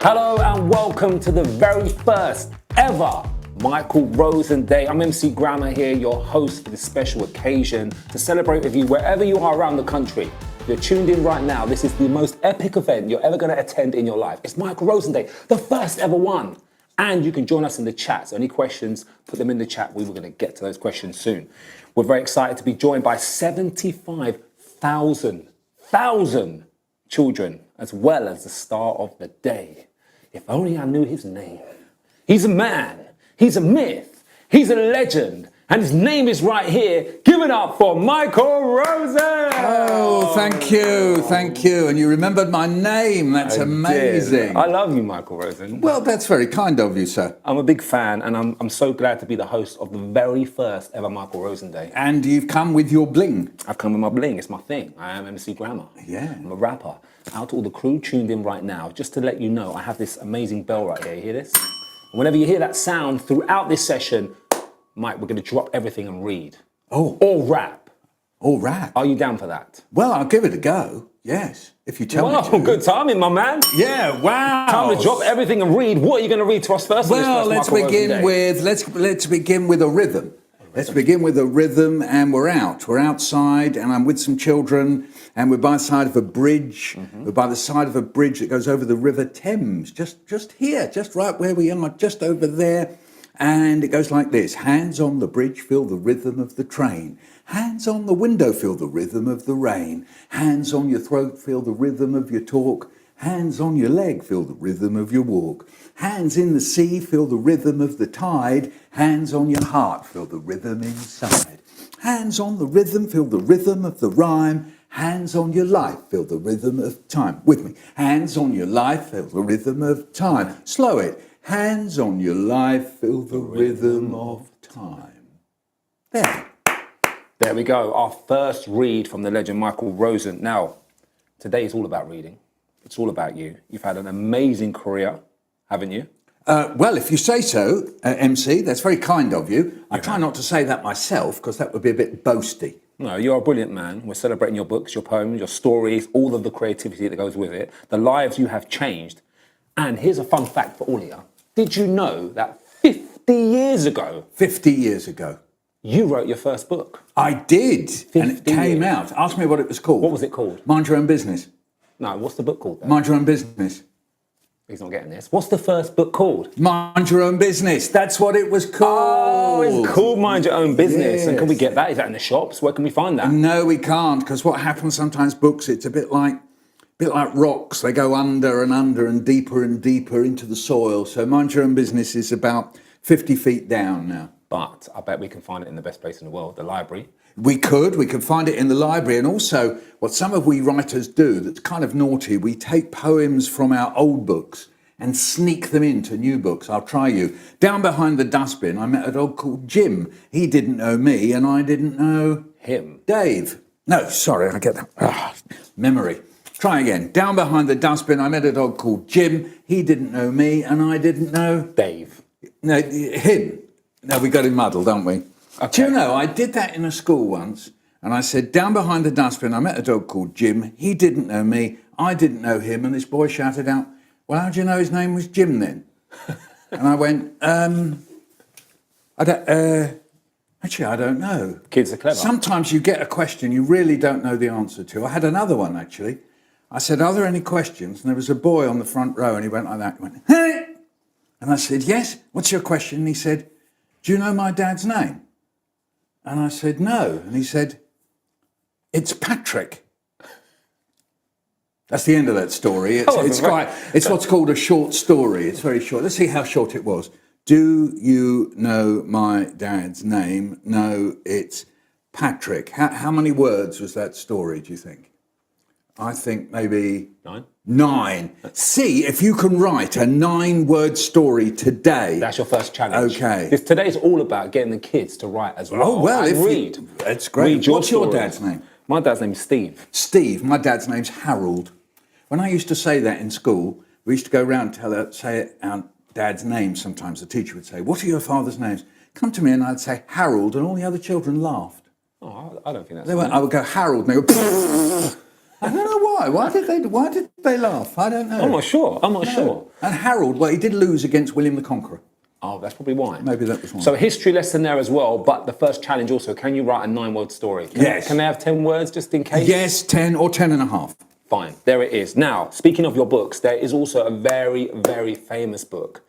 Hello and welcome to the very first ever Michael Rosen Day. I'm MC Grammar here, your host for this special occasion to celebrate with you wherever you are around the country. If you're tuned in right now, this is the most epic event you're ever going to attend in your life. It's Michael Rosen Day, the first ever one. And you can join us in the chat. So any questions, put them in the chat. We were going to get to those questions soon. We're very excited to be joined by 75,000 children, as well as the star of the day. If only I knew his name. He's a man, he's a myth, he's a legend, and his name is right here. Give it up for Michael Rosen! Oh, thank you. And you remembered my name, that's amazing. I love you, Michael Rosen. Well, that's very kind of you, sir. I'm a big fan, and I'm so glad to be the host of the very first ever Michael Rosen Day. And you've come with your bling. I've come with my bling, it's my thing. I am MC Grammar. Yeah. I'm a rapper. Out to all the crew tuned in right now, just to let you know, I have this amazing bell right here. You hear this? And whenever you hear that sound throughout this session, Mike, we're going to drop everything and read. Oh. Or rap. Or rap. Are you down for that? Well, I'll give it a go. Yes, if you tell me to. Good timing, my man. Yeah, wow. Time to drop everything and read. What are you going to read to us first? Well, let's begin with a rhythm. Let's begin with a rhythm, and we're out. We're outside, and I'm with some children, and we're by the side of a bridge. Mm-hmm. We're by the side of a bridge that goes over the River Thames, just here, just right where we are, just over there. And it goes like this. Hands on the bridge, feel the rhythm of the train. Hands on the window, feel the rhythm of the rain. Hands on your throat, feel the rhythm of your talk. Hands on your leg, feel the rhythm of your walk. Hands in the sea, feel the rhythm of the tide. Hands on your heart, feel the rhythm inside. Hands on the rhythm, feel the rhythm of the rhyme. Hands on your life, feel the rhythm of time. With me. Hands on your life, feel the rhythm of time. Slow it. Hands on your life, feel the rhythm of time. There we go. Our first read from the legend Michael Rosen. Now, today is all about reading. It's all about you. You've had an amazing career, haven't you? Well, if you say so, MC, that's very kind of you. I try not to say that myself, because that would be a bit boasty. No, you're a brilliant man. We're celebrating your books, your poems, your stories, all of the creativity that goes with it, the lives you have changed. And here's a fun fact for all of you. Did you know that 50 years ago... 50 years ago. You wrote your first book? I did. And it came out. Ask me what it was called. What was it called? Mind Your Own Business. No, what's the book called then? Mind Your Own Business. He's not getting this. What's the first book called? Mind Your Own Business. That's what it was called. Oh, it's called Mind Your Own Business. Yes. And can we get that? Is that in the shops? Where can we find that? No, we can't, because what happens sometimes, books, it's a bit like rocks. They go under and deeper into the soil. So Mind Your Own Business is about 50 feet down now. But I bet we can find it in the best place in the world, the library. We could find it in the library. And also, what some of we writers do that's kind of naughty, we take poems from our old books and sneak them into new books. I'll try you. Down behind the dustbin, I met a dog called Jim. He didn't know me, and I didn't know... Him? Dave. No, sorry, I get that. Memory. Try again. Down behind the dustbin, I met a dog called Jim. He didn't know me, and I didn't know... Dave. No, him. No, we got him muddled, don't we? Okay. Do you know, I did that in a school once, and I said, down behind the dustbin, I met a dog called Jim. He didn't know me, I didn't know him, and this boy shouted out, well, how do you know his name was Jim then? And I went, actually, I don't know. Kids are clever. Sometimes you get a question you really don't know the answer to. I had another one, actually. I said, are there any questions? And there was a boy on the front row, and he went like that. He went, hey! And I said, yes, what's your question? And he said, do you know my dad's name? And I said, no. And he said, it's Patrick. That's the end of that story. It's what's called a short story. It's very short. Let's see how short it was. Do you know my dad's name? No, it's Patrick. How many words was that story, do you think? I think maybe... 9. See if you can write a 9-word story today. That's your first challenge. Okay. Because today's all about getting the kids to write as well. Oh, well, and read. That's great. Read What's your stories. dad's name? My dad's name is Steve. Steve. My dad's name's Harold. When I used to say that in school, we used to go around and say our dad's name sometimes. The teacher would say, what are your father's names? Come to me, and I'd say Harold, and all the other children laughed. Oh, I don't think that's... I would go Harold, and they go... I don't know why. Why did they laugh? I don't know. I'm not sure. And Harold, well, he did lose against William the Conqueror. Oh, that's probably why. Maybe that was one. So a history lesson there as well, but the first challenge also, can you write a 9-word story? Can they have 10 words just in case? Yes, 10 or 10 and a half. Fine, there it is. Now, speaking of your books, there is also a very, very famous book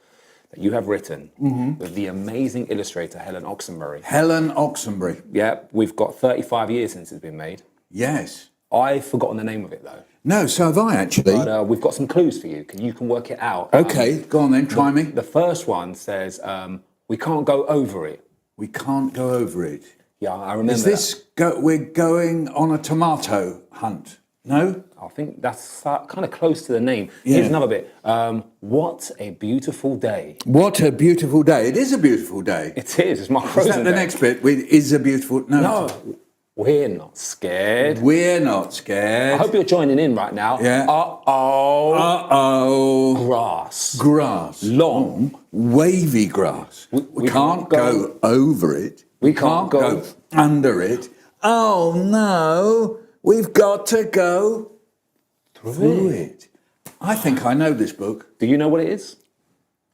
that you have written with the amazing illustrator Helen Oxenbury. Helen Oxenbury. Yeah, we've got 35 years since it's been made. Yes. I've forgotten the name of it though. No, so have I actually. But we've got some clues for you. You can work it out. Okay, go on then, try me. The first one says, we can't go over it. We can't go over it. Yeah, I remember Is this, we're going on a tomato hunt? No? I think that's kind of close to the name. Yeah. Here's another bit. What a beautiful day. What a beautiful day. It is a beautiful day. It is. It's Michael Rosen Is that the day. next bit? Is a beautiful... No, we're not scared. We're not scared. I hope you're joining in right now. Yeah. Uh-oh. Uh-oh. Grass. Grass. Long. Wavy grass. We can't go over it. We can't go under it. Oh, no. We've got to go through it. I think I know this book. Do you know what it is?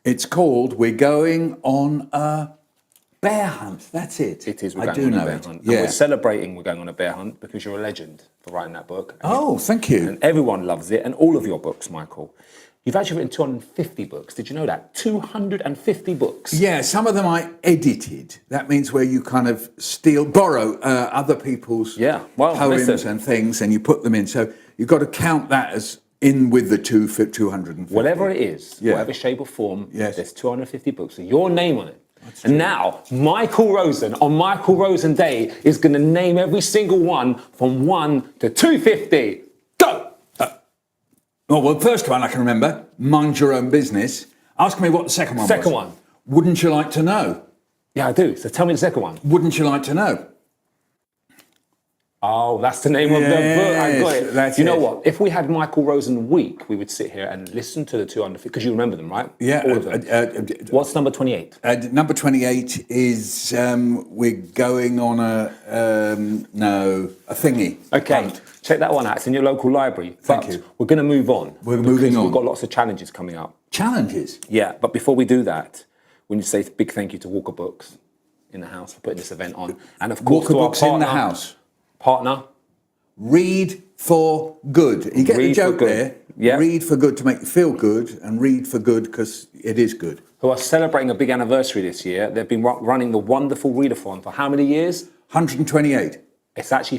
It's called We're Going on a Bear Hunt. That's it. It is. I do know it. Hunt. Yeah. And we're celebrating We're Going on a Bear Hunt because you're a legend for writing that book. Oh, thank you. And everyone loves it, and all of your books, Michael. You've actually written 250 books. Did you know that? 250 books. Yeah, some of them I edited. That means where you kind of borrow other people's poems and things, and you put them in. So you've got to count that as in with the 250. Whatever it is, whatever shape or form, there's 250 books with your name on it. And now, Michael Rosen, on Michael Rosen Day, is going to name every single one from 1 to 250. Go! Oh, well, first one I can remember, Mind Your Own Business. Ask me what the second one was. Second one. Wouldn't you like to know? Yeah, I do. So tell me the second one. Wouldn't you like to know? Oh, that's the name of the book. I got it. That's you know what? If we had Michael Rosen Week, we would sit here and listen to the 250, because you remember them, right? Yeah. All of them. What's number 28? Number 28 is we're going on a thingy. Okay. Hunt. Check that one out. It's in your local library. Thank you. We're going to move on. We're moving on. We've got lots of challenges coming up. Challenges? Yeah, but before we do that, we need to say a big thank you to Walker Books in the house for putting this event on. And of course, Walker to our Books partner, in the house. Partner. Read for good. You get the joke there? Yeah. Read for good to make you feel good, and read for good because it is good. Who are celebrating a big anniversary this year. They've been running the wonderful Readathon for how many years? 128. It's actually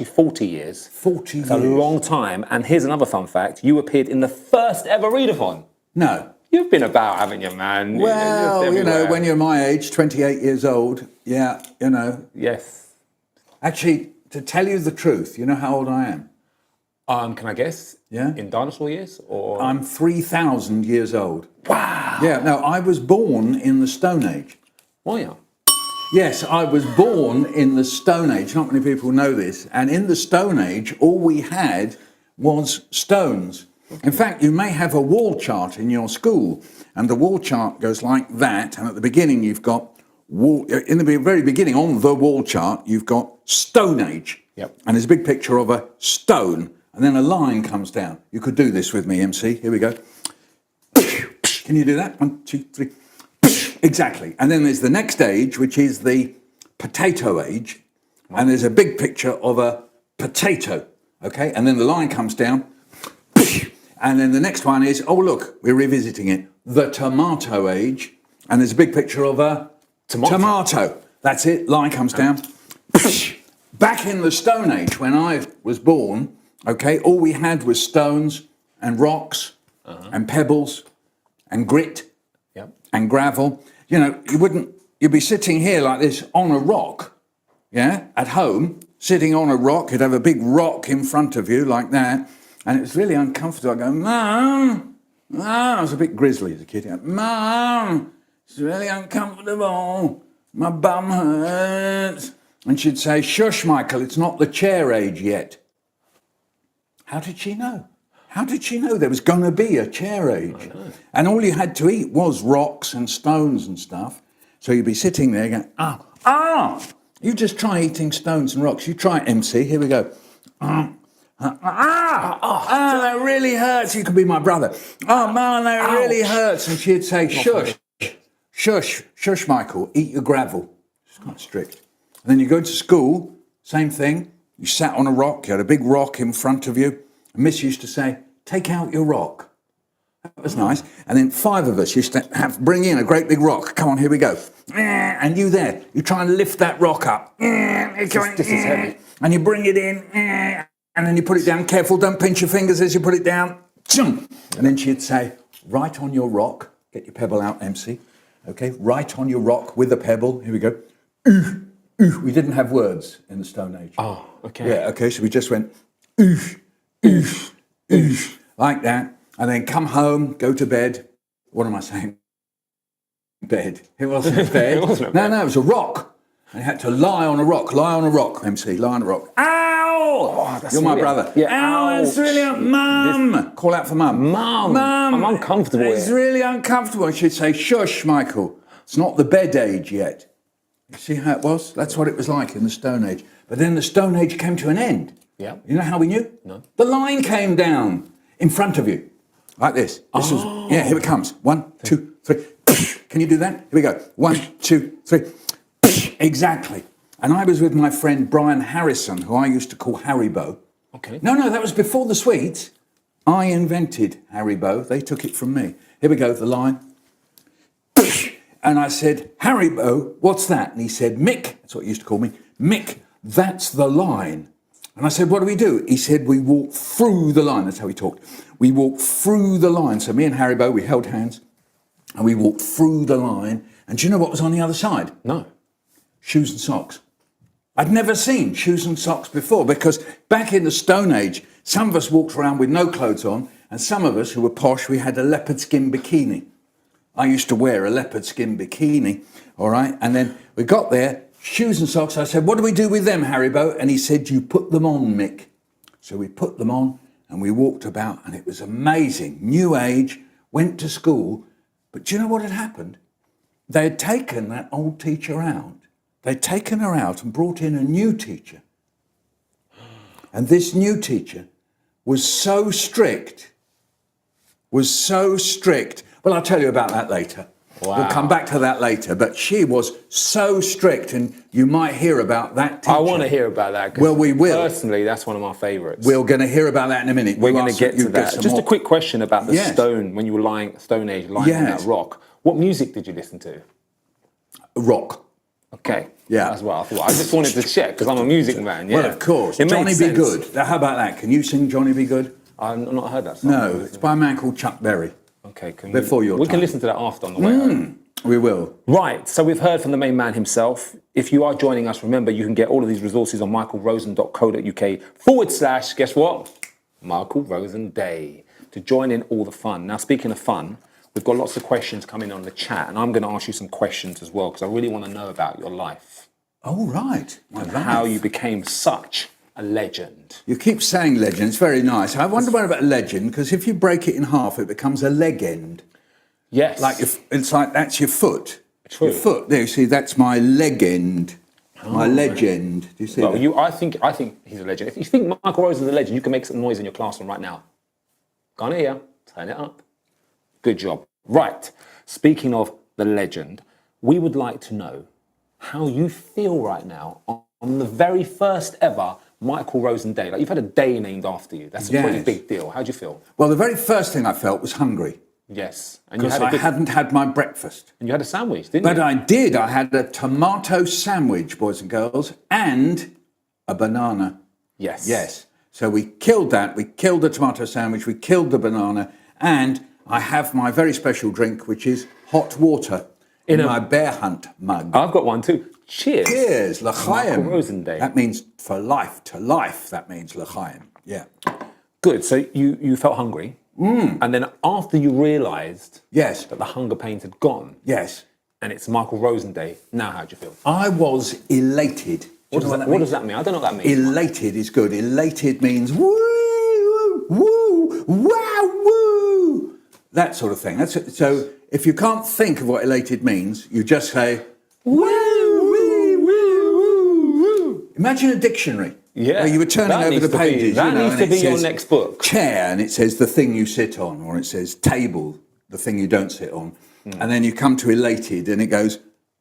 40 years. 40 years. It's a long time. And here's another fun fact. You appeared in the first ever Readathon. No. You've been about, haven't you, man? Well, you know, when you're my age, 28 years old, yeah, you know. Yes. Actually, to tell you the truth, you know how old I am? Can I guess? Yeah. In dinosaur years? Or I'm 3,000 years old. Wow. Yeah, no, I was born in the Stone Age. Oh, yeah. Yes, I was born in the Stone Age. Not many people know this. And in the Stone Age, all we had was stones. In fact, you may have a wall chart in your school, and the wall chart goes like that. And at the beginning, you've got in the very beginning on the wall chart, you've got Stone Age. Yep. And there's a big picture of a stone, and then a line comes down. You could do this with me, MC. Here we go. Can you do that? 1, 2, 3. Exactly. And then there's the next age, which is the potato age. And there's a big picture of a potato. Okay. And then the line comes down. And then the next one is, oh, look, we're revisiting it. The tomato age. And there's a big picture of a tomato. That's it. Line comes down. Back in the Stone Age, when I was born, okay, all we had was stones and rocks and pebbles and grit and gravel. You know, you'd be sitting here like this on a rock, yeah, at home, sitting on a rock. You'd have a big rock in front of you like that, and it was really uncomfortable. I'd go, Mum, I was a bit grizzly as a kid. Mum, it's really uncomfortable. My bum hurts. And she'd say, shush, Michael, it's not the chair age yet. How did she know? How did she know there was going to be a chair age? And all you had to eat was rocks and stones and stuff. So you'd be sitting there going, you just try eating stones and rocks. You try it, MC. Here we go. That really hurts. You could be my brother. Oh, man, that really hurts. And she'd say, shush, Michael, eat your gravel. She's quite strict. And then you go to school, same thing. You sat on a rock, you had a big rock in front of you. And Miss used to say, take out your rock. That was nice. And then 5 of us used to bring in a great big rock. Come on, here we go. And you try and lift that rock up. This is heavy. And you bring it in, and then you put it down. Careful, don't pinch your fingers as you put it down. And then she'd say, write on your rock. Get your pebble out, MC. Okay, write on your rock with a pebble. Here we go. We didn't have words in the Stone Age. Oh, okay. Yeah, okay, so we just went, like that. And then come home, go to bed. What am I saying? Bed. It wasn't a bed. It wasn't a bed. No, it was a rock. And you had to lie on a rock, MC, lie on a rock. Ow! Oh, that's You're my really, brother. Yeah, ow, it's really, Mum! Call out for Mum. Mum! I'm uncomfortable It's here. really uncomfortable. And she'd say, shush, Michael. It's not the bed age yet. You see how it was? That's what it was like in the Stone Age. But then the Stone Age came to an end. Yeah. You know how we knew? No. The line came down in front of you. Like this. Here it comes. 1, 2, 3. Can you do that? Here we go. 1, 2, 3. Exactly. And I was with my friend Brian Harrison, who I used to call Haribo. Okay. No, that was before the sweets. I invented Haribo. They took it from me. Here we go, the line. And I said, Haribo, what's that? And he said, Mick, that's what he used to call me. Mick, that's the line. And I said, what do? He said, we walk through the line. That's how he talked. We walked through the line. So me and Haribo, we held hands and we walked through the line. And do you know what was on the other side? No. Shoes and socks. I'd never seen shoes and socks before because back in the Stone Age, some of us walked around with no clothes on and some of us who were posh, we had a leopard skin bikini. I used to wear a leopard skin bikini, all right? And then we got there, shoes and socks. I said, what do we do with them, Haribo? And he said, you put them on, Mick. So we put them on and we walked about and it was amazing. New age, went to school. But do you know what had happened? They had taken that old teacher out. They'd taken her out and brought in a new teacher. And this new teacher was so strict. Well, I'll tell you about that later. Wow. We'll come back to that later. But she was so strict, and you might hear about that teacher. I want to hear about that. Well, we will. Personally, that's one of my favourites. We're going to hear about that in a minute. We're going to get to that. Just a quick question about the stone, when you were Stone Age, lying on that rock. What music did you listen to? Rock. Okay. Yeah. That's what I thought. I just wanted to check, because I'm a music man. Yeah. Well, of course. It Johnny makes Be sense. Good. How about that? Can you sing Johnny Be Good? I've not heard that song. No, it's by a man called Chuck Berry. Okay. Before your We time. can listen to that after on the way home. We will. Right, so we've heard from the main man himself. If you are joining us, remember you can get all of these resources on michaelrosen.co.uk / guess what? Michael Rosen Day, to join in all the fun. Now, speaking of fun, we've got lots of questions coming on the chat, and I'm going to ask you some questions as well, because I really want to know about your life. Oh, right. And how you became such a legend. You keep saying legend. It's very nice. I wonder what about legend, because if you break it in half, it becomes a legend. Yes. It's like that's your foot. True. Your foot. There, you see, that's my legend. My legend. Do you see that? I think he's a legend. If you think Michael Rosen is a legend, you can make some noise in your classroom right now. Can't hear. Turn it up. Good job. Right. Speaking of the legend, we would like to know how you feel right now on the very first ever Michael Rosen Day. Like, you've had a day named after you. That's a pretty big deal. How do you feel? Well, the very first thing I felt was hungry. Yes. And because I hadn't had my breakfast. And you had a sandwich, didn't you? But I did. I had a tomato sandwich, boys and girls, and a banana. Yes. Yes. So we killed that. We killed the tomato sandwich. We killed the banana. And I have my very special drink, which is hot water in my bear hunt mug. I've got one too. Cheers. Cheers. L'chaim. Michael Rosen Day. That means for life, to life. That means l'chaim. Yeah. Good. So you felt hungry. And then after you realised that the hunger pains had gone, and it's Michael Rosen Day, now how do you feel? I was elated. What does that mean? I don't know what that means. Elated is good. Elated means woo, woo, wow, woo. That sort of thing. So if you can't think of what elated means, you just say woo, woo, woo, woo, woo. Imagine a dictionary. Yeah. Where you were turning That over needs the to be- pages. that you know, needs and to it be your says next book. Chair, and it says the thing you sit on, or it says table, the thing you don't sit on. And then you come to elated, and it goes,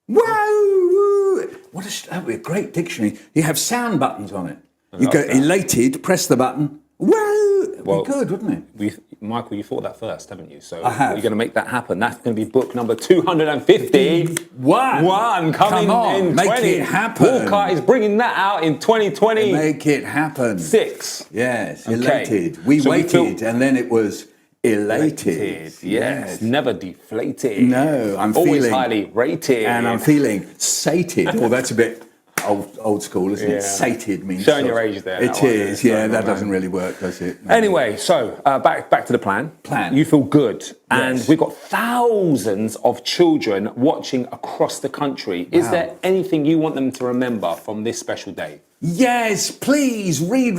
whoa! That would be a great dictionary. You have sound buttons on it. You go that. elated, press the button, whoa! It'd Well, be good, wouldn't it? Michael, you thought that first, haven't you? So I have. you're going to make that happen. That's going to be book number 250. One coming Come on, in make 20. it happen. Walcott is bringing that out in 2026. Make it happen. Yes, Okay. elated. We So we waited, feel- and then it was elated. Yes. Never deflated. No, I'm always feeling highly rated. and I'm feeling sated. Well, that's a bit old school, isn't Yeah. it? Sated means Showing sort your of- age there, It that one, is, yeah. yeah. Sorry, That my doesn't man. really work, does it? No. Anyway, so back to the plan. You feel good, and Yes. we've got thousands of children watching across the country. Is there anything you want them to remember from this special day? Yes, please read,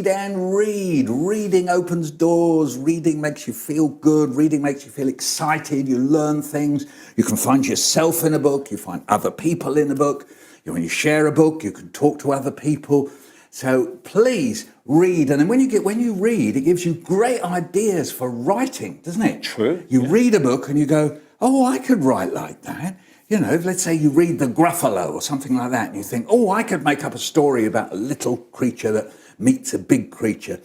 and read. Reading opens doors. Reading makes you feel good. Reading makes you feel excited. You learn things. You can find yourself in a book. You find other people in a book. When you share a book, you can talk to other people. So please read. And then when you read, it gives you great ideas for writing, doesn't it? True. You read a book and you go, oh, I could write like that. You know, let's say you read The Gruffalo or something like that, and you think, oh, I could make up a story about a little creature that meets a big creature.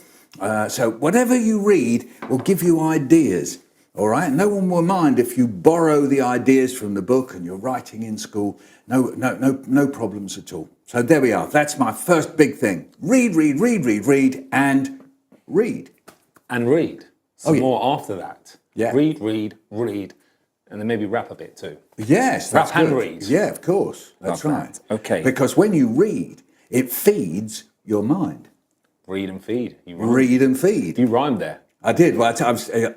So whatever you read will give you ideas, all right? No one will mind if you borrow the ideas from the book and you're writing in school. No problems at all. So there we are. That's my first big thing. Read, and read. And read. Some yeah. more after that. Yeah. Read, and then maybe rap a bit too. Yes, that's Rap and good. read. Yeah, of course. That's Love right. that. Okay. Because when you read, it feeds your mind. Read and feed. You rhymed. Read and feed. You rhymed there. I did. Well,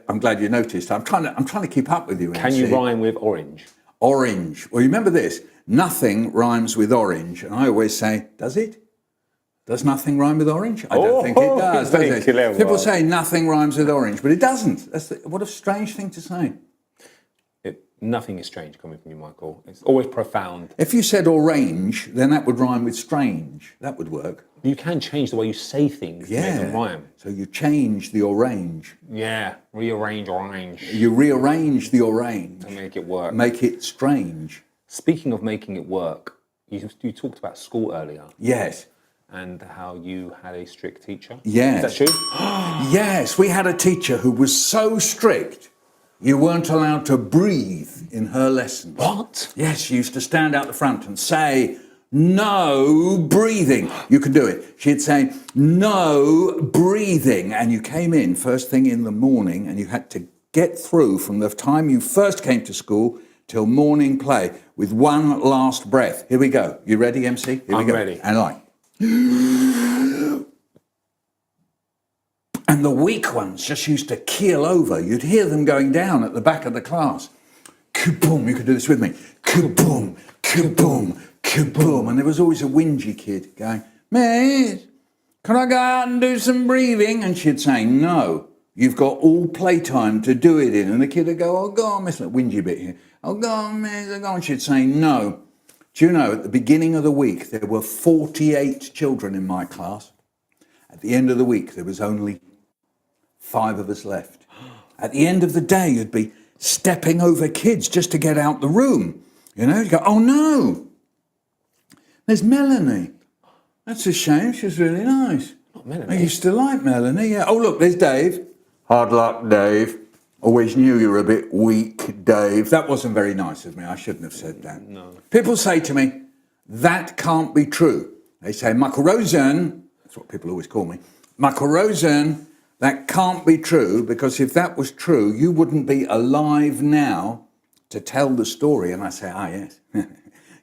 I'm glad you noticed. I'm trying to keep up with you. Can you rhyme with orange? Orange. Well, you remember this? Nothing rhymes with orange, and I always say, does it? Does nothing rhyme with orange? I don't think it does. Does it? Clever. People say nothing rhymes with orange, but it doesn't. What a strange thing to say. Nothing is strange coming from you, Michael. It's always profound. If you said orange, then that would rhyme with strange. That would work. You can change the way you say things to make them rhyme. So you change the orange. Yeah, rearrange orange You rearrange the orange. to make it work. Make it strange. Speaking of making it work, you talked about school earlier Yes. and how you had a strict teacher. Yes. Is that true? Yes, we had a teacher who was so strict, you weren't allowed to breathe in her lessons. What? Yes, she used to stand out the front and say, no breathing. You can do it. She'd say, no breathing. And you came in first thing in the morning and you had to get through from the time you first came to school till morning play with one last breath. Here we go. You ready, MC? Here we go. I'm ready. And like... And the weak ones just used to keel over. You'd hear them going down at the back of the class. Kaboom, you could do this with me. Kaboom, kaboom, kaboom. And there was always a whingy kid going, Miss, can I go out and do some breathing? And she'd say, no, you've got all playtime to do it in. And the kid would go, oh, go on, miss, look, whingy bit here. Oh, go on, miss, go on. She'd say, no. Do you know, at the beginning of the week, there were 48 children in my class. At the end of the week, there was only 5 of us left. At the end of the day, you'd be stepping over kids just to get out the room. You know, you go, oh no, there's Melanie. That's a shame, she's really nice. Not Melanie. I used to like Melanie, yeah. Oh look, there's Dave. Hard luck, Dave. Always knew you were a bit weak, Dave. That wasn't very nice of me, I shouldn't have said that. No. People say to me, that can't be true. They say, Michael Rosen, that's what people always call me, Michael Rosen, that can't be true, because if that was true, you wouldn't be alive now to tell the story. And I say, yes,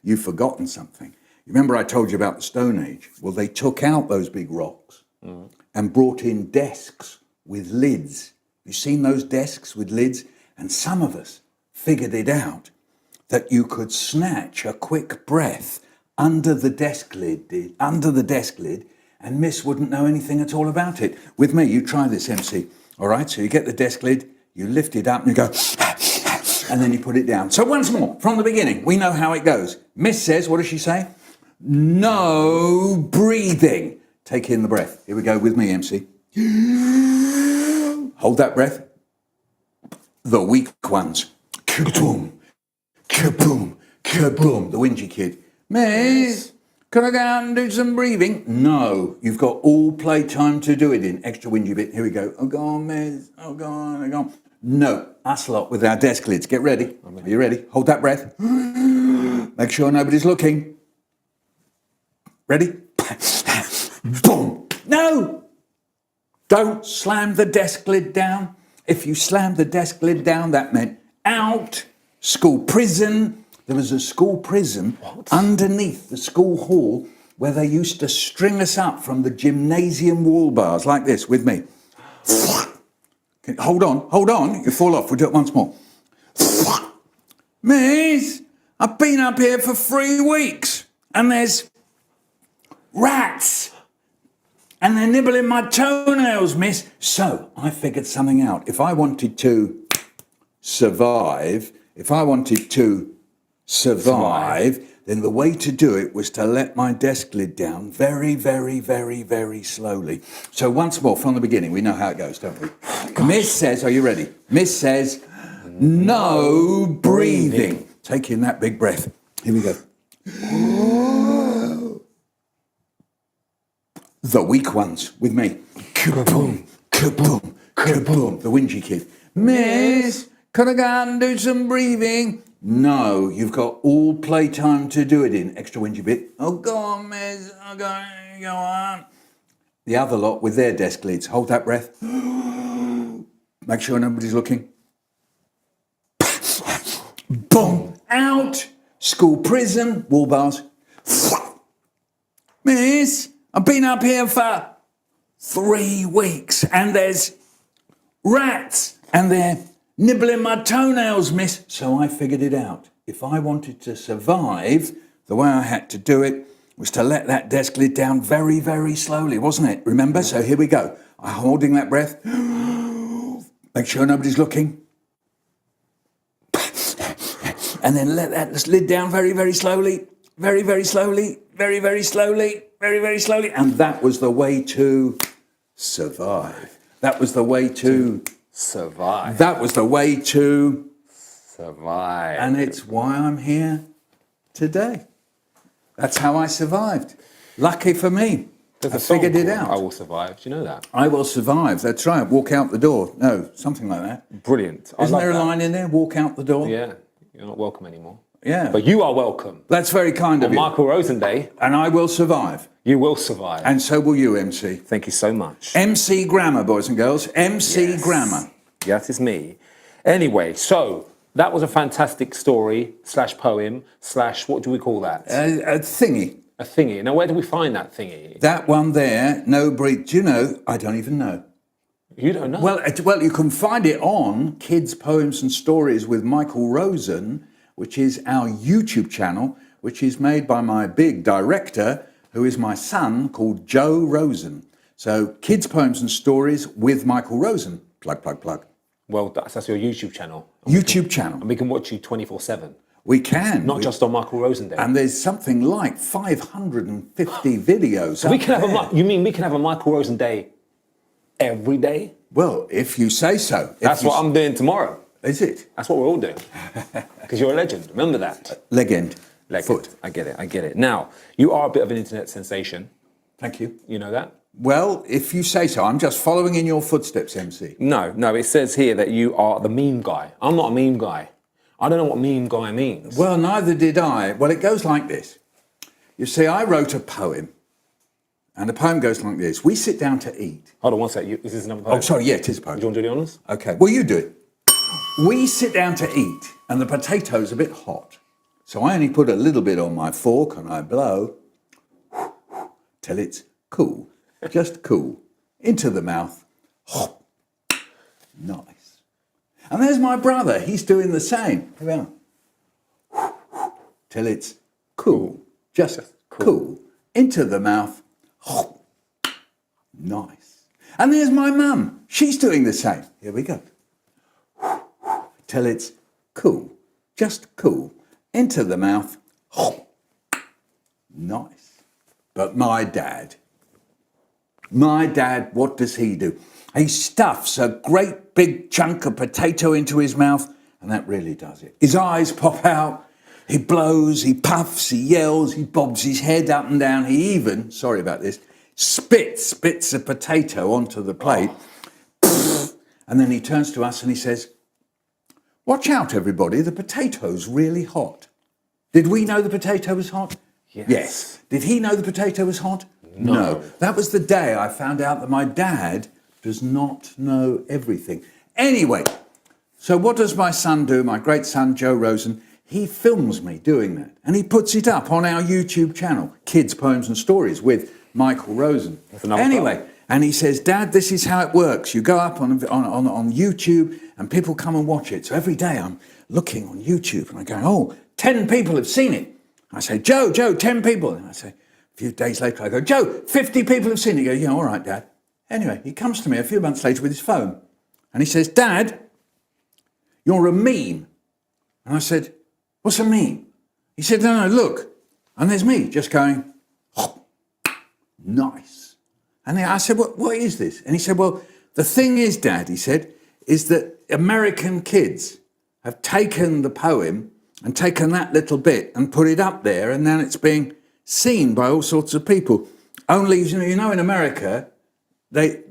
you've forgotten something. You remember I told you about the Stone Age? Well, they took out those big rocks and brought in desks with lids. You've seen those desks with lids? And some of us figured it out, that you could snatch a quick breath under the desk lid, and Miss wouldn't know anything at all about it. With me, you try this, MC. All right, so you get the desk lid, you lift it up and you go, and then you put it down. So once more, from the beginning, we know how it goes. Miss says, what does she say? No breathing. Take in the breath. Here we go with me, MC. Hold that breath. The weak ones. Kaboom, kaboom, kaboom. The whingy kid. Miss, can I go out and do some breathing? No, you've got all playtime to do it in. Extra whingy bit. Here we go. Oh, go on, Miss. Oh, go on, go on. No, us lot with our desk lids. Get ready. Are you ready? Hold that breath. Make sure nobody's looking. Ready? Boom. No! Don't slam the desk lid down. If you slammed the desk lid down, that meant out. School prison. There was a school prison underneath the school hall where they used to string us up from the gymnasium wall bars like this with me. Hold on, you fall off. We'll do it once more. Miss, I've been up here for 3 weeks and there's rats and they're nibbling my toenails, miss. So I figured something out. If I wanted to survive, then the way to do it was to let my desk lid down very, very, very, very slowly. So once more from the beginning, we know how it goes, don't we? Miss says, are you ready? Miss says, no breathing. Take in that big breath. Here we go. The weak ones with me. Kaboom, kaboom, kaboom. The whingy kid. Miss, can I go out and do some breathing? No, you've got all playtime to do it in. Extra whingy bit. Oh, go on, miss. Oh, go on. The other lot with their desk lids. Hold that breath. Make sure nobody's looking. Boom. Out. School prison. Wall bars. Miss, I've been up here for 3 weeks and there's rats and they're nibbling my toenails, miss. So I figured it out. If I wanted to survive, the way I had to do it was to let that desk lid down very, very slowly, wasn't it? Remember? So here we go. I'm holding that breath. Make sure nobody's looking. And then let that lid down very, very slowly. Very, very slowly. Very, very slowly. Very, very slowly. And that was the way to survive. That was the way to survive. That was the way to survive. And it's why I'm here today. That's how I survived. Lucky for me. I figured it out. I will survive. Do you know that? I will survive. That's right. Walk out the door. No, something like that. Brilliant. Isn't there a line in there? Walk out the door. Yeah. You're not welcome anymore. Yeah. But you are welcome. That's very kind of you. On Michael Rosen Day. And I will survive. You will survive. And so will you, MC. Thank you so much. MC Grammar, boys and girls. MC Grammar. Yes, it's me. Anyway, so that was a fantastic story / poem / what do we call that? A thingy. A thingy. Now, where do we find that thingy? That one there, no breathe. Do you know? I don't even know. You don't know? Well, you can find it on Kids, Poems and Stories with Michael Rosen, which is our YouTube channel, which is made by my big director, who is my son, called Joe Rosen. So, Kids, Poems and Stories with Michael Rosen. Plug, plug, plug. Well, that's your YouTube channel. channel. And we can watch you 24/7. We can. Not just on Michael Rosen Day. And there's something like 550 videos. So we can have you mean we can have a Michael Rosen Day every day? Well, if you say so. That's what I'm doing tomorrow. Is it? That's what we're all doing. Because you're a legend. Remember that. Legend. Foot. I get it. Now, you are a bit of an internet sensation. Thank you. You know that? Well, if you say so. I'm just following in your footsteps, MC. No. It says here that you are the meme guy. I'm not a meme guy. I don't know what meme guy means. Well, neither did I. Well, it goes like this. You see, I wrote a poem. And the poem goes like this. We sit down to eat. Hold on one sec. Is this another poem? Oh, sorry. Yeah, it is a poem. Do you want to do the honours? Okay. Well, you do it. We sit down to eat, and the potato's a bit hot. So I only put a little bit on my fork, and I blow till it's cool. Just cool. Into the mouth. Nice. And there's my brother. He's doing the same. Here we are. Till it's cool. Just cool. Into the mouth. Nice. And there's my mum. She's doing the same. Here we go. Till it's cool. Just cool. Into the mouth. Nice. But my dad, what does he do? He stuffs a great big chunk of potato into his mouth, and that really does it. His eyes pop out, he blows, he puffs, he yells, he bobs his head up and down. He even, sorry about this, spits bits of potato onto the plate. And then he turns to us and he says, watch out, everybody, the potato's really hot. Did we know the potato was hot? Yes. Did he know the potato was hot? No. That was the day I found out that my dad does not know everything. Anyway, so what does my son do, my great son, Joe Rosen? He films me doing that, and he puts it up on our YouTube channel, Kids, Poems and Stories with Michael Rosen. Anyway, and he says, Dad, this is how it works. You go up on YouTube, and people come and watch it. So every day I'm looking on YouTube, and I go, 10 people have seen it. I say, Joe, 10 people. And I say, a few days later, I go, Joe, 50 people have seen it. He goes, yeah, all right, Dad. Anyway, he comes to me a few months later with his phone, and he says, Dad, you're a meme. And I said, what's a meme? He said, no, look. And there's me just going, nice. And I said, what is this? And he said, well, the thing is, Dad, he said, is that American kids have taken the poem and taken that little bit and put it up there, and now it's being seen by all sorts of people. Only, you know, in America, they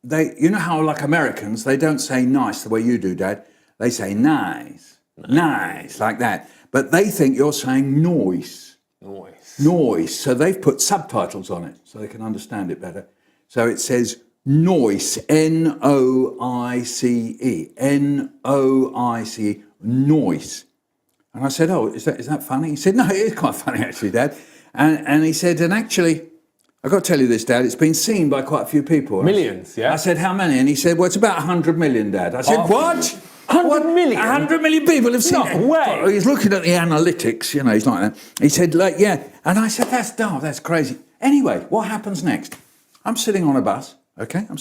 you know how, like Americans, they don't say nice the way you do, Dad. They say nice, like that. But they think you're saying noise. So they've put subtitles on it so they can understand it better. So it says noise, N-O-I-C-E, N-O-I-C-E, noise. And I said, is that funny? He said, no, it is quite funny, actually, Dad. And he said, and actually, I've got to tell you this, Dad, it's been seen by quite a few people. Millions, yeah? I said, how many? And he said, well, it's about 100 million, Dad. I said, what? 100 million? 100 million people have seen it. No way. He's looking at the analytics, you know, he's like that. He said, yeah. And I said, that's daft, that's crazy. Anyway, what happens next? I'm sitting on a bus, okay? I'm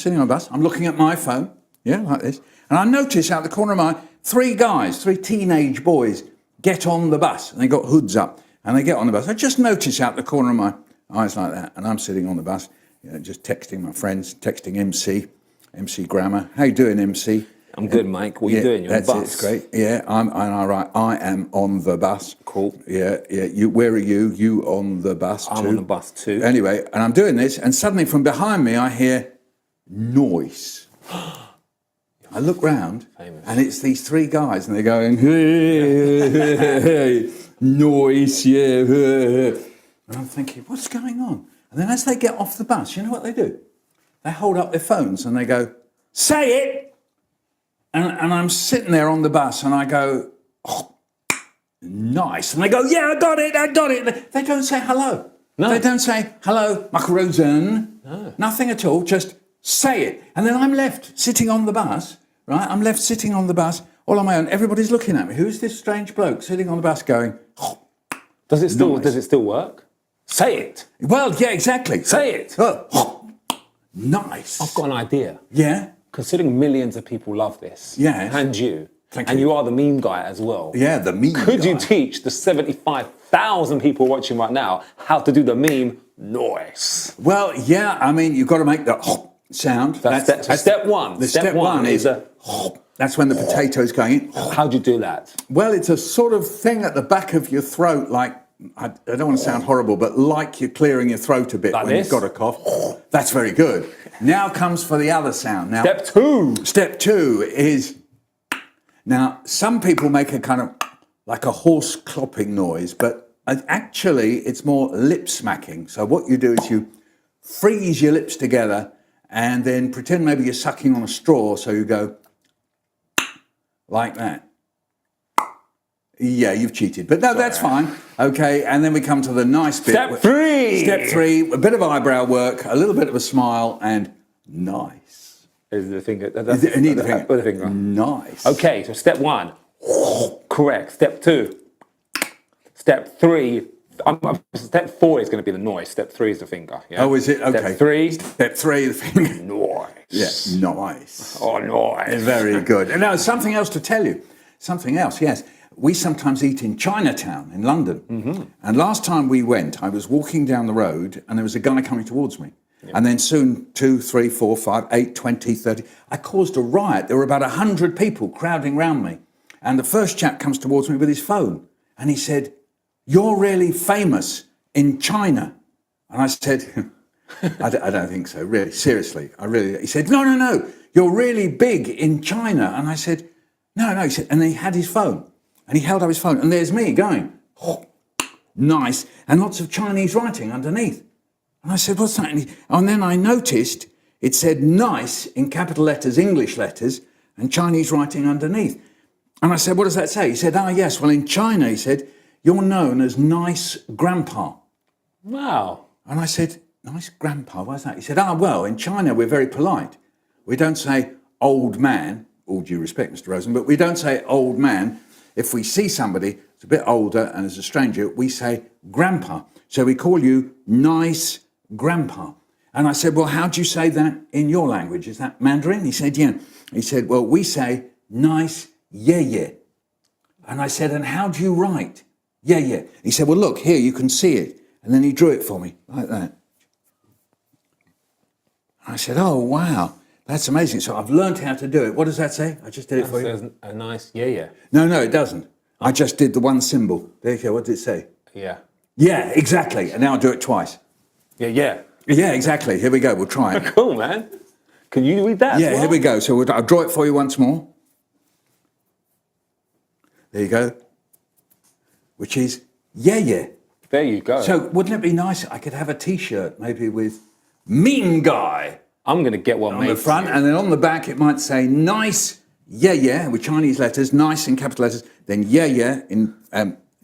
looking at my phone, yeah, like this. And I notice out the corner of my eye, three teenage boys, get on the bus, and they got hoods up, and they get on the bus. I just notice out the corner of my eyes like that, and I'm sitting on the bus, you know, just texting my friends, texting MC Grammar. How you doing, MC? I'm good, Mike. What are you doing? You're on the bus. It's great. Yeah, I am on the bus. Cool. Yeah. Where are you? You on the bus too? I'm on the bus too. Anyway, and I'm doing this, and suddenly from behind me I hear noise. I look round, and it's these three guys, and they're going, hey, noise, yeah. And I'm thinking, what's going on? And then as they get off the bus, you know what they do? They hold up their phones and they go, say it! And I'm sitting there on the bus, and I go, nice. And they go, yeah, I got it. They don't say hello. No. They don't say, hello, Michael Rosen. No. Nothing at all, just say it. And then I'm left sitting on the bus. Right, I'm left sitting on the bus all on my own. Everybody's looking at me. Who's this strange bloke sitting on the bus going? Does it still work? Say it. Well, yeah, exactly. Say it. Nice. I've got an idea. Yeah. Considering millions of people love this. Yeah. And you. Thank and you. you are the meme guy as well. Yeah, the meme guy. Could you teach the 75,000 people watching right now how to do the meme noise? Well, yeah. I mean, you've got to make the sound. That's step one. Step one is that's when the potato's going in. How do you do that? Well, it's a sort of thing at the back of your throat, like, I don't want to sound horrible, but like you're clearing your throat a bit like when you've got a cough. That's very good. Now comes for the other sound. Now, Step two is, now some people make a kind of like a horse clopping noise, but actually it's more lip smacking. So what you do is you freeze your lips together and then pretend maybe you're sucking on a straw, so you go like that. Yeah, you've cheated. But no, that's fine. Okay, and then we come to the nice bit. Step three, a bit of eyebrow work, a little bit of a smile, and nice. Is the finger. You need the finger. Put the finger on. Nice. Okay, so step one, correct. Step two. Step three. Step four is going to be the noise. Step three is the finger. Yeah? Oh, is it? Okay. Step three, the finger. Noise. Yeah, nice. Oh, noise. Very good. And now, something else to tell you. Something else, yes. we sometimes eat in Chinatown in London. And last time we went, I was walking down the road and there was a guy coming towards me. And then soon, 2, 3, 4, 5, 8, 20, 30, I caused a riot. There were about 100 people crowding round me. And the first chap comes towards me with his phone. And he said, "You're really famous in China." And I said, I don't think so, really, seriously. He said, no, you're really big in China. And I said, no, he said, and he had his phone. And he held up his phone. And there's me going, "Oh, nice." And lots of Chinese writing underneath. And I said, "What's that?" And then I noticed it said "nice" in capital letters, English letters, and Chinese writing underneath. And I said, "What does that say?" He said, yes, well, in China," he said, "you're known as Nice Grandpa." Wow. And I said, "Nice Grandpa, what's that?" He said, well, in China, we're very polite. We don't say old man, all due respect, Mr. Rosen, but we don't say old man. If we see somebody that's a bit older and is a stranger, we say grandpa. So we call you Nice Grandpa. And I said, "Well, how do you say that in your language? Is that Mandarin?" He said, "Yeah." He said, "Well, we say nice ye." And I said, "And how do you write ye?" He said, "Well, look, here, you can see it." And then he drew it for me, like that. I said, "Oh, wow, that's amazing. So I've learned how to do it." What does that say? I just did it for you. That says a nice yeah. No, it doesn't. I just did the one symbol. There you go. What did it say? Yeah. Yeah, exactly. And now I'll do it twice. Yeah. Yeah, exactly. Here we go. We'll try it. Cool, man. Can you read that? Yeah, as well? here we go. So I'll draw it for you once more. There you go. Which is yeah. There you go. So wouldn't it be nice? I could have a T-shirt maybe with "Mean Guy" I'm going to get one on the front, and then on the back it might say "Nice yeah" with Chinese letters, nice in capital letters, then yeah in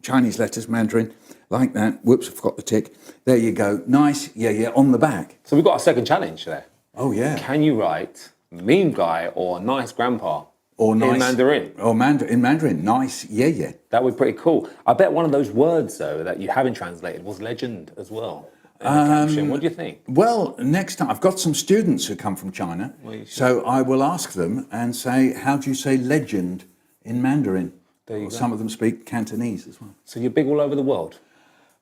Chinese letters, Mandarin, like that. Whoops, I forgot the tick. There you go. Nice yeah on the back. So we've got a second challenge there. Oh yeah. Can you write "mean guy" or "nice grandpa" Or nice, in Mandarin? Or in Mandarin, nice yeah. That would be pretty cool. I bet one of those words, though, that you haven't translated was legend as well. In the caption. What do you think? Well, next time, I've got some students who come from China, so I will ask them and say, "How do you say legend in Mandarin?" There you go. Some of them speak Cantonese as well. So you're big all over the world?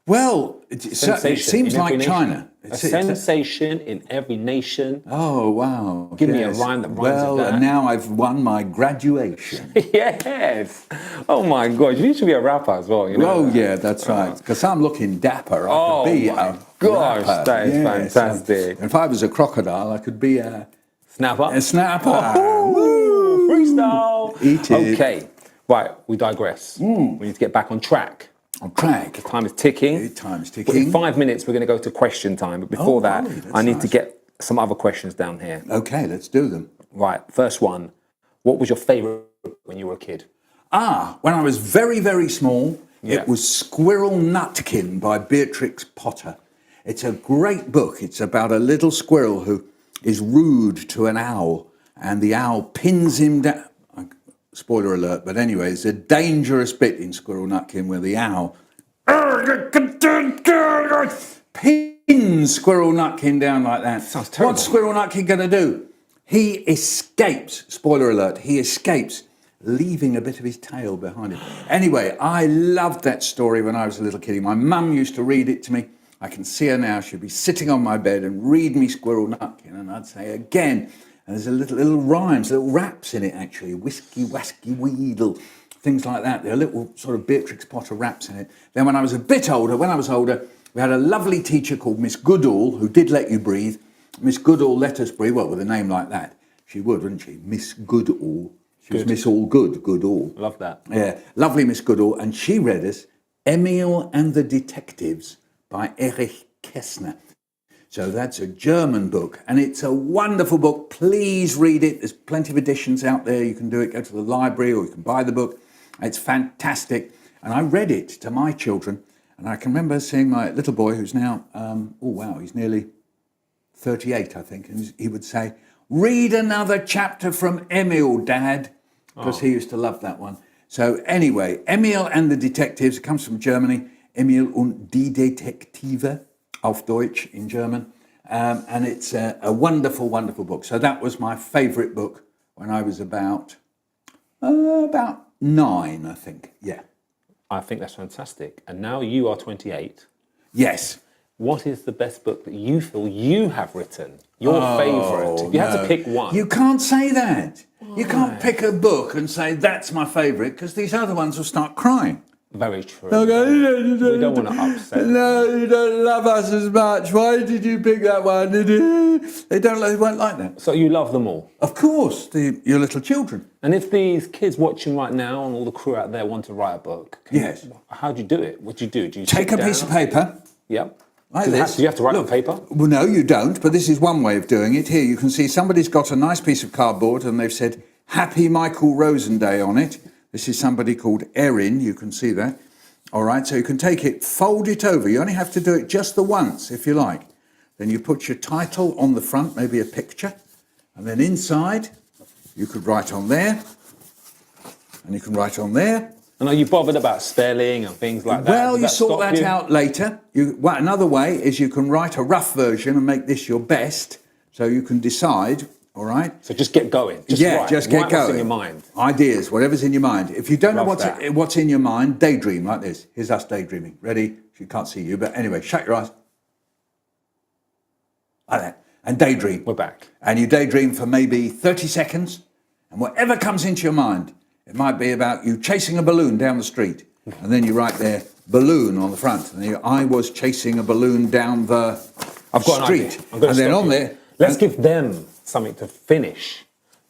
Well, it seems like China. A sensation in every nation. Oh, wow. Give me a rhyme that rhymes with that. Well, and now I've won my graduation. Yes. Oh, my God. You should be a rapper as well. You know? Oh, yeah, that's right. Because I'm looking dapper. I could be a gosh, rapper. that is fantastic. If I was a crocodile, I could be a snapper. A snapper. Woo! Freestyle. Eat it. Okay. Right, we digress. We need to get back on track. On track. The time is ticking. Time's ticking. In 5 minutes, we're going to go to question time. But before that, I need to get some other questions down here. Okay, let's do them. Right, first one. What was your favourite when you were a kid? When I was very, very small, it was Squirrel Nutkin by Beatrix Potter. It's a great book. It's about a little squirrel who is rude to an owl, and the owl pins him down. Spoiler alert, but anyway, there's a dangerous bit in Squirrel Nutkin where the owl pins Squirrel Nutkin down like that. Sounds terrible. What's Squirrel Nutkin going to do? He escapes, spoiler alert, he escapes, leaving a bit of his tail behind him. Anyway, I loved that story when I was a little kiddie. My mum used to read it to me. I can see her now. She'd be sitting on my bed and read me Squirrel Nutkin, and I'd say again. And there's a little rhymes, little raps in it, actually. Whiskey, wasky, weedle, things like that. There are little sort of Beatrix Potter raps in it. Then when I was older, we had a lovely teacher called Miss Goodall, who did let you breathe. Miss Goodall let us breathe. Well, with a name like that, she would, wouldn't she? Miss Goodall. She was Miss All Good, Goodall. Love that. Yeah, lovely Miss Goodall. And she read us Emil and the Detectives by Erich Kästner. So that's a German book, and it's a wonderful book. Please read it. There's plenty of editions out there. You can do it, go to the library, or you can buy the book. It's fantastic. And I read it to my children, and I can remember seeing my little boy, who's now, he's nearly 38, I think, and he would say, "Read another chapter from Emil, Dad," because he used to love that one. So anyway, Emil and the Detectives, it comes from Germany, Emil und die Detektive, auf Deutsch in German, and it's a wonderful, wonderful book. So that was my favourite book when I was about 9, I think. Yeah. I think that's fantastic. And now you are 28. Yes. What is the best book that you feel you have written? Your favourite? If you had to pick one. You can't say that. You can't pick a book and say, that's my favourite, because these other ones will start crying. Very true. Okay. We don't want to upset them. No, you don't love us as much. Why did you pick that one? They won't like that. So you love them all? Of course, your little children. And if these kids watching right now and all the crew out there want to write a book, how do you do it? What do you do? Do you take a piece of paper? Yep. Like this. Do you have to write on paper? Well, no, you don't, but this is one way of doing it. Here, you can see somebody's got a nice piece of cardboard and they've said, Happy Michael Rosen Day on it. This is somebody called Erin, you can see that. All right, so you can take it, fold it over. You only have to do it just the once, if you like. Then you put your title on the front, maybe a picture. And then inside, you could write on there. And you can write on there. And are you bothered about spelling and things like that? Well, you sort that out later. Another way is you can write a rough version and make this your best. So you can decide, all right? So just get going. Just get going. What's in your mind? Ideas, whatever's in your mind. If you don't know Love what's in your mind, daydream like this. Here's us daydreaming. Ready? You can't see you, but anyway, shut your eyes. Like that. And daydream. We're back. And you daydream for maybe 30 seconds. And whatever comes into your mind, it might be about you chasing a balloon down the street. And then you write there, balloon on the front. And I was chasing a balloon down the street. I'm going to then on there... Let's give them something to finish.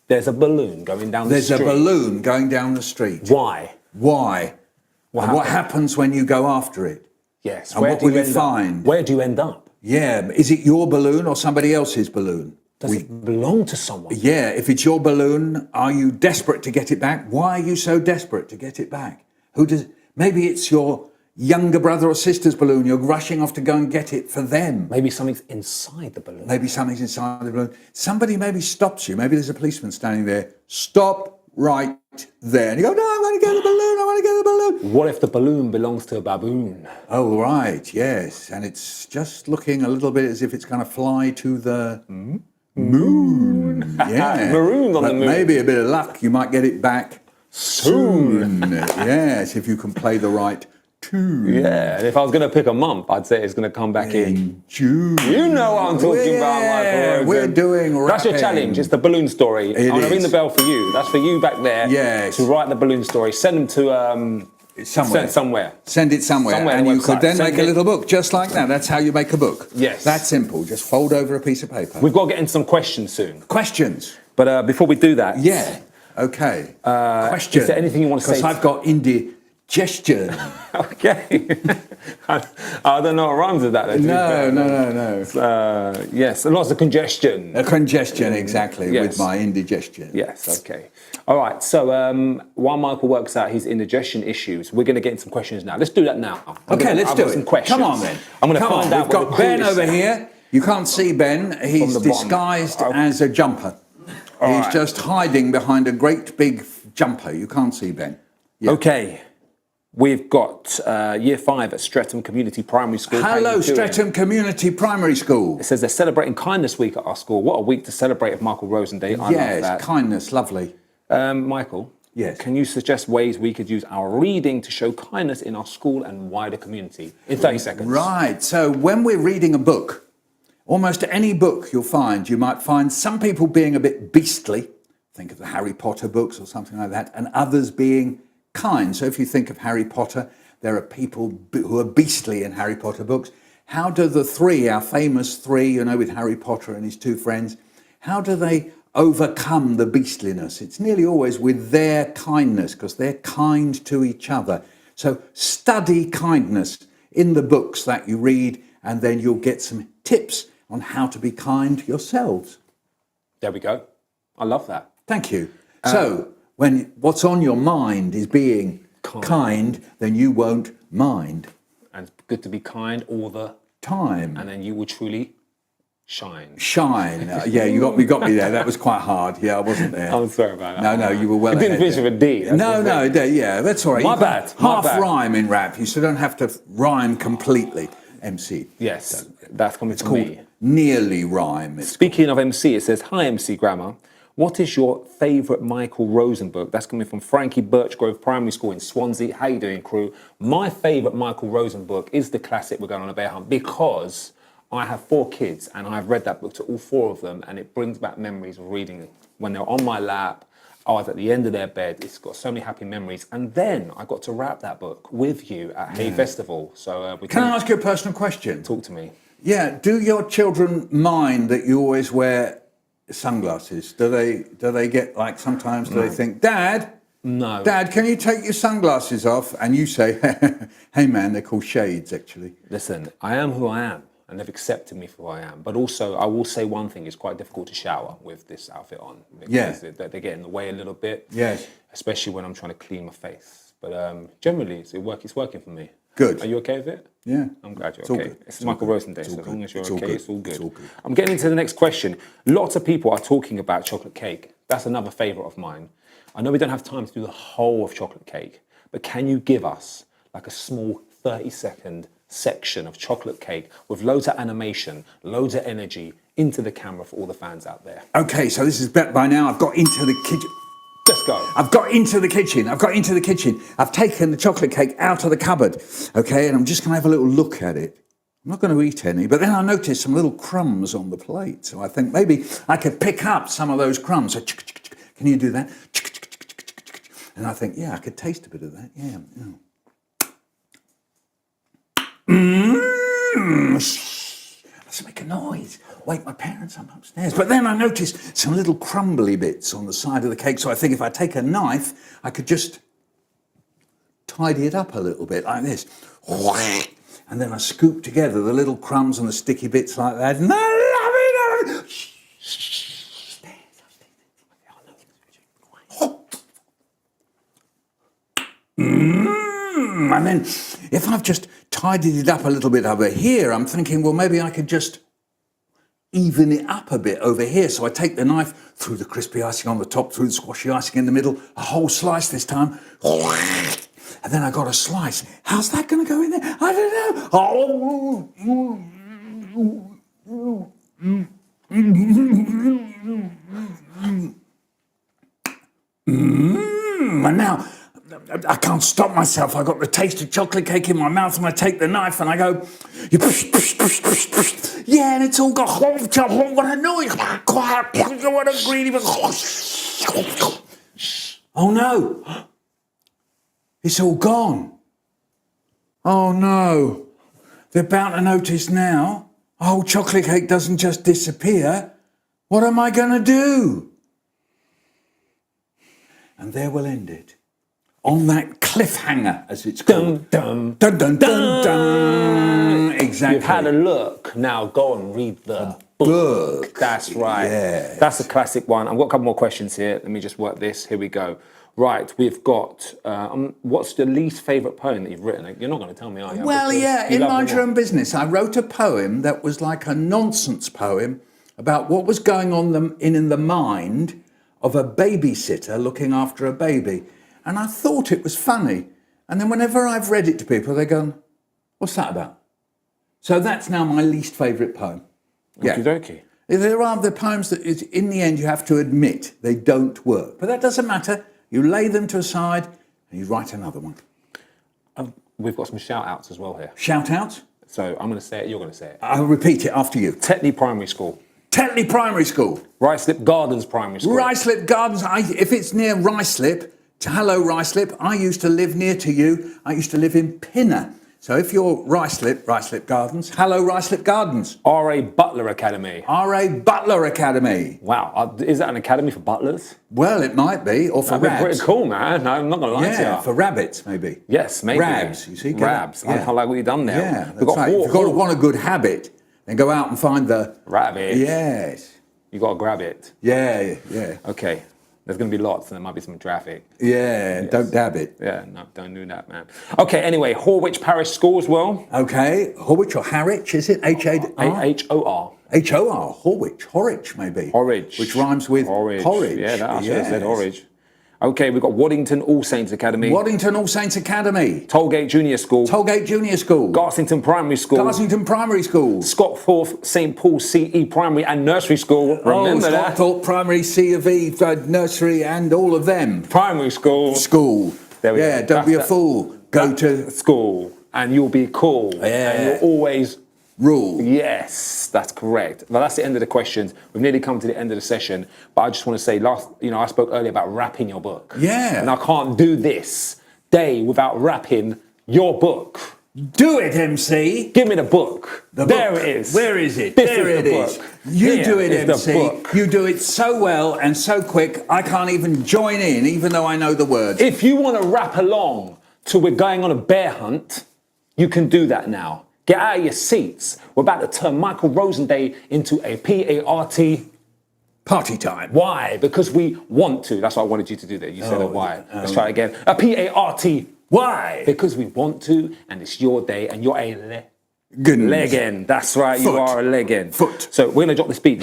There's a balloon going down the street. There's a balloon going down the street. Why? What happens when you go after it? Yes. And what will you find? Where do you end up? Yeah. Is it your balloon or somebody else's balloon? Does it belong to someone? Yeah. If it's your balloon, are you desperate to get it back? Why are you so desperate to get it back? Maybe it's your younger brother or sister's balloon. You're rushing off to go and get it for them. Maybe something's inside the balloon. Maybe something's inside the balloon. Somebody maybe stops you. Maybe there's a policeman standing there. Stop right there. And you go, no, I want to get the balloon. I want to get the balloon. What if the balloon belongs to a baboon? Oh, right. Yes. And it's just looking a little bit as if it's going to fly to the moon. Yeah. Maroon on the moon. Maybe a bit of luck. You might get it back soon. Yes, if you can play the right tune. Yeah, and if I was going to pick a month, I'd say it's going to come back in June. You know what I'm talking about, Michael Rosen. We're doing rapping. That's your challenge. It's the balloon story. I'm going to ring the bell for you. That's for you back there. Yes. To write the balloon story. Send them to somewhere. Send it somewhere. And you could then make a little book just like that. That's how you make a book. Yes. That's simple. Just fold over a piece of paper. We've got to get into some questions soon. Questions. But before we do that. Yeah. Okay. Question. Is there anything you want to say? Because I've got indigestion. Okay. I don't know what rhymes with that. No. Yes, and lots of congestion. A congestion, exactly, Yes. with my indigestion. Yes, okay. All right, so while Michael works out his indigestion issues, we're going to get into some questions now. Let's do that now. Let's do it. Some questions. Come on, then. I'm going to find out. We've got Ben over here. You can't see Ben. He's disguised as a jumper. He's just hiding behind a great big jumper. You can't see Ben. Yeah. Okay. We've got Year 5 at Streatham Community Primary School. Hello, Streatham Community Primary School. It says they're celebrating Kindness Week at our school. What a week to celebrate with Michael Rosen Day. I love that. Kindness, lovely. Michael, yes. Can you suggest ways we could use our reading to show kindness in our school and wider community? In 30 seconds. Right, so when we're reading a book, almost any book you might find some people being a bit beastly, think of the Harry Potter books or something like that, and others being kind. So if you think of Harry Potter, there are people who are beastly in Harry Potter books. How do the three, our famous three, with Harry Potter and his two friends, how do they overcome the beastliness? It's nearly always with their kindness, because they're kind to each other. So study kindness in the books that you read, and then you'll get some tips on how to be kind yourselves. There we go. I love that. Thank you. So when what's on your mind is being kind, then you won't mind. And it's good to be kind all the time. And then you will truly shine. Yeah, you got me there. That was quite hard. Yeah, I wasn't there. I'm sorry about that. No, you were well ahead. You didn't finish with a D. Yeah, that's all right. My bad. Half rhyme in rap. You still don't have to rhyme completely. MC. Yes, so that's coming it's from called me. Nearly rhyme. Speaking of MC, it says, "Hi MC Grammar. What is your favourite Michael Rosen book? That's coming from Frankie Birchgrove Primary School in Swansea. How you doing, crew? My favourite Michael Rosen book is the classic We're Going on a Bear Hunt, because I have 4 kids and I've read that book to all 4 of them, and it brings back memories of reading it when they're on my lap. I was at the end of their bed. It's got so many happy memories. And then I got to wrap that book with you at Hay Festival. So Can I ask you a personal question? Talk to me. Yeah. Do your children mind that you always wear sunglasses? Do they get like sometimes do they think, Dad? No. Dad, can you take your sunglasses off? And you say, hey man, they're called shades actually. Listen, I am who I am, and they've accepted me for who I am. But also, I will say one thing, it's quite difficult to shower with this outfit on. Because they get in the way a little bit. Yes. Especially when I'm trying to clean my face. But generally, it's working for me. Good. Are you okay with it? Yeah. I'm glad you're It's okay. all good. It's Michael Rosen Day, so as long as you're okay, it's all good. It's all good. I'm getting into the next question. Lots of people are talking about chocolate cake. That's another favourite of mine. I know we don't have time to do the whole of chocolate cake, but can you give us like a small 30-second section of chocolate cake with loads of animation, loads of energy into the camera for all the fans out there? Okay, so this is by now I've got into the kitchen. Let's go. I've got into the kitchen. I've taken the chocolate cake out of the cupboard, okay, and I'm just going to have a little look at it. I'm not going to eat any, but then I noticed some little crumbs on the plate, so I think maybe I could pick up some of those crumbs. So, can you do that? And I think, yeah, I could taste a bit of that. Yeah. Let's make a noise. Wake my parents up upstairs. But then I noticed some little crumbly bits on the side of the cake. So I think if I take a knife, I could just tidy it up a little bit like this. And then I scoop together the little crumbs and the sticky bits like that. And I love it. And then if I've just tidied it up a little bit over here, I'm thinking, well, maybe I could just even it up a bit over here. So I take the knife through the crispy icing on the top, through the squashy icing in the middle, a whole slice this time. And then I got a slice. How's that going to go in there? I don't know. And now I can't stop myself. I got the taste of chocolate cake in my mouth, and I take the knife and I go, yeah, and it's all got what a noise. What a greedy. Oh no, it's all gone. Oh no, they're bound to notice now. A whole chocolate cake doesn't just disappear. What am I going to do? And there we'll end it. On that cliffhanger, as it's called. Dum, Dun, dun, dun, dun. Exactly. You've had a look. Now go and read the book. That's right. Yeah. That's a classic one. I've got a couple more questions here. Let me just work this. Here we go. Right, we've got, what's the least favourite poem that you've written? You're not going to tell me, are you? Well, yeah, in Mind Your Own Business, I wrote a poem that was like a nonsense poem about what was going on in the mind of a babysitter looking after a baby. And I thought it was funny. And then whenever I've read it to people, they go, what's that about? So that's now my least favourite poem. Okie dokie. There are the poems that, in the end, you have to admit they don't work. But that doesn't matter. You lay them to a side and you write another one. We've got some shout-outs as well here. Shout-outs? So I'm going to say it, you're going to say it. I'll repeat it after you. Tetley Primary School. Tetley Primary School. Ruislip Gardens Primary School. Ruislip Gardens. If it's near Ruislip, hello Ruislip, I used to live near to you. I used to live in Pinner. So if you're Ruislip Gardens, hello Ruislip Gardens. R.A. Butler Academy. R.A. Butler Academy. Wow, is that an academy for butlers? Well, it might be, or for That'd rabs. be pretty cool, man. No, I'm not going to lie to you. Yeah, for rabbits, maybe. Yes, maybe. Rabs, you see. Rabs. Yeah. I like what you've done there. Yeah, that's right. If you want a good habit, then go out and find the... rabbit. Yes. You got to grab it. Yeah, yeah. Okay. There's going to be lots, and there might be some traffic. Yeah, yes. Don't dab it. Yeah, no, don't do that, man. Okay, anyway, Horwich Parish School as well. Okay, Horwich or Harwich, is it? H-A-R? H-O-R. H-O-R, Horwich, maybe. Horwich. Which rhymes with Horwich. porridge. Yeah, I should have said Horwich. Okay, we've got Waddington All Saints Academy. Waddington All Saints Academy. Tollgate Junior School. Tollgate Junior School. Garsington Primary School. Garsington Primary School. Scotthorpe St Paul CE Primary and Nursery School. Remember that? Scotthorpe Primary, C of E, Nursery, and all of them. Primary School. School. There we go. Yeah, don't be a fool. Go to school and you'll be cool. Yeah. And you'll always rule. Yes, that's correct. Well, that's the end of the questions. We've nearly come to the end of the session, but I just want to say, I spoke earlier about wrapping your book. Yeah. And I can't do this day without wrapping your book. Do it, MC. Give me the book. There it is. Where is it? This there is it the is. book. You Here do it, is the MC. book. You do it so well and so quick, I can't even join in, even though I know the words. If you want to rap along to We're Going on a Bear Hunt, you can do that now. Get out of your seats. We're about to turn Michael Rosen Day into a PART party time. Why? Because we want to. That's what I wanted you to do there. You said a why. Let's try it again. A PART. Why? Because we want to, and it's your day, and you're a legend. That's right, you are a legend. So we're going to drop this beat.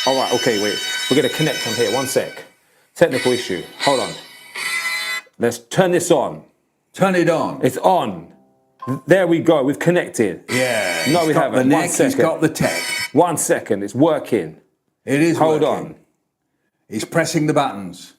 All right, okay, wait. We're going to connect on here. 1 sec. Technical issue. Hold on. Let's turn this on. Turn it on. It's on. There we go. We've connected. Yeah. No, we haven't. The neck, he's got the tech. 1 second. It's working. It is Hold working. on. He's pressing the buttons.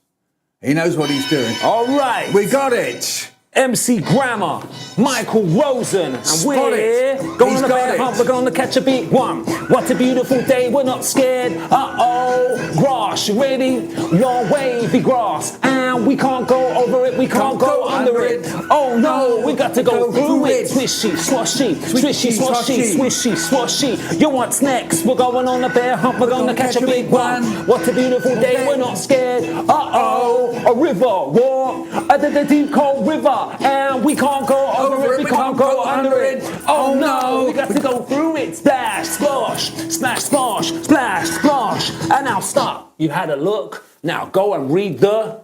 He knows what he's doing. All right. We got it. MC Grammar, Michael Rosen, and Spot we're it. going He's on a got bear it. hunt, we're going to catch a big one. What a beautiful day, we're not scared. Uh-oh, grass, you ready? Your wavy grass, and we can't go over it, we can't go under it. Oh no, we got to go through it. Swishy, swashy, swishy, swashy, swishy, swashy. Yo, what's next? We're going on a bear hunt, we're going to catch a big one. What a beautiful day, we're not scared. Uh-oh, a river, war, the deep cold river. And we can't go over it, we can't go under it. Oh no, we got to go through it. Splash, splosh, splash, splosh, splash, splosh. And now stop. You had a look. Now go and read the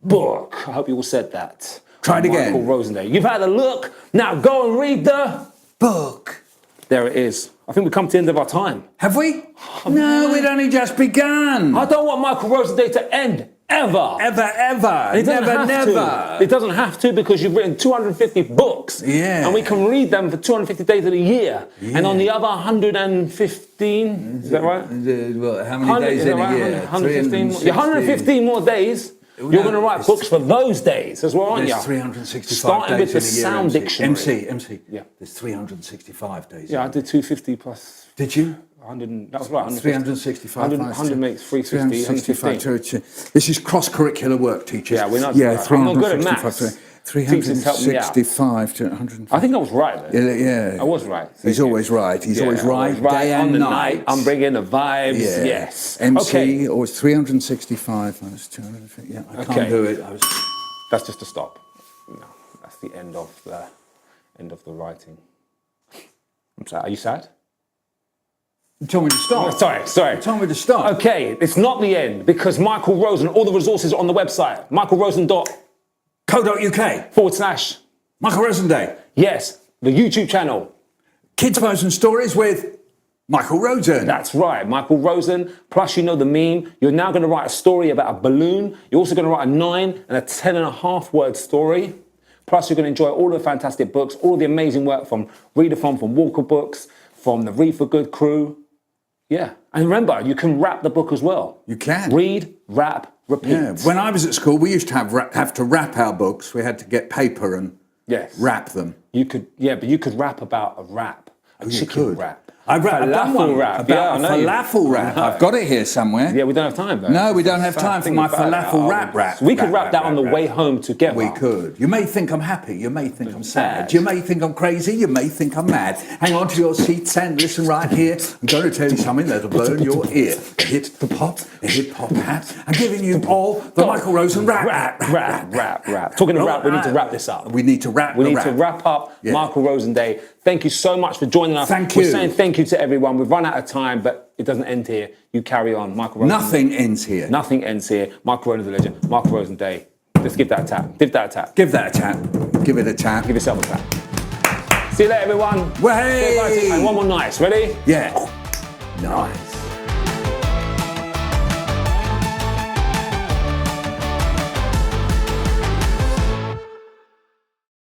book. I hope you all said that. Try it again. Michael Rosen Day. You've had a look. Now go and read the book. There it is. I think we've come to the end of our time. Have we? No, we'd only just begun. I don't want Michael Rosen Day to end. Ever. Ever. It doesn't have to. It doesn't have to because you've written 250 books. Yeah. And we can read them for 250 days of the year. Yeah. And on the other 115, is that right? Well, how many days in a year? 115 more days. You're going to write books for those days as well, aren't you? There's 365 Starting days with the in a year, sound dictionary. MC. Yeah. There's 365 days. Yeah, I did 250 plus. Did you? 100, that was right. 365. 100 makes 350, 115. This is cross-curricular work, teachers. Yeah, we're not. Yeah, I'm not good at maths. 365 to 150. I think I was right there. Yeah. I was right. He's always right. He's always right. Day and night. I'm bringing the vibes. Yeah. Yes. MC always 365 minus 250. Yeah, I can't do it. That's just a stop. No, that's the end of the writing. I'm sorry. Are you sad? You told me to stop. Oh, sorry. You told me to stop. Okay, it's not the end because Michael Rosen, all the resources are on the website. michaelrosen.co.uk/ Michael Rosen Day. Yes, the YouTube channel. Kids Poems and Stories with Michael Rosen. That's right, Michael Rosen. Plus, you know the meme. You're now going to write a story about a balloon. You're also going to write a 9 and a 10.5 word story. Plus, you're going to enjoy all the fantastic books, all the amazing work from Readathon, from Walker Books, from the Read for Good crew. Yeah. And remember, you can wrap the book as well. You can. Read, wrap, repeat. Yeah. When I was at school, we used to have to wrap our books. We had to get paper and wrap them. You could, but you could rap about a wrap. A chicken wrap. I've done one wrap. About a falafel wrap. I've got it here somewhere. Yeah, we don't have time though. No, we don't have time for my falafel wrap. We could wrap that on the way home together. We could. You may think I'm happy. You may think I'm sad. You may think I'm crazy. You may think I'm mad. Hang on to your seats and listen right here. I'm going to tell you something that'll burn your ear. Hit the pop, a hip hop hat. I'm giving you all the Michael Rosen rap. Talking of rap, we need to wrap this up. We need to wrap. We need to wrap up Michael Rosen Day. Thank you so much for joining us. Thank you. We're saying thank you to everyone. We've run out of time, but it doesn't end here. You carry on, Michael Rosen. Nothing ends here. Nothing ends here. Michael Rosen, the legend. Michael Rosen Day. Let's give that a tap. Give that a tap. Give that a tap. Give it a tap. Give yourself a tap. See you later, everyone. Way. And one more nice. Ready? Yeah. Nice.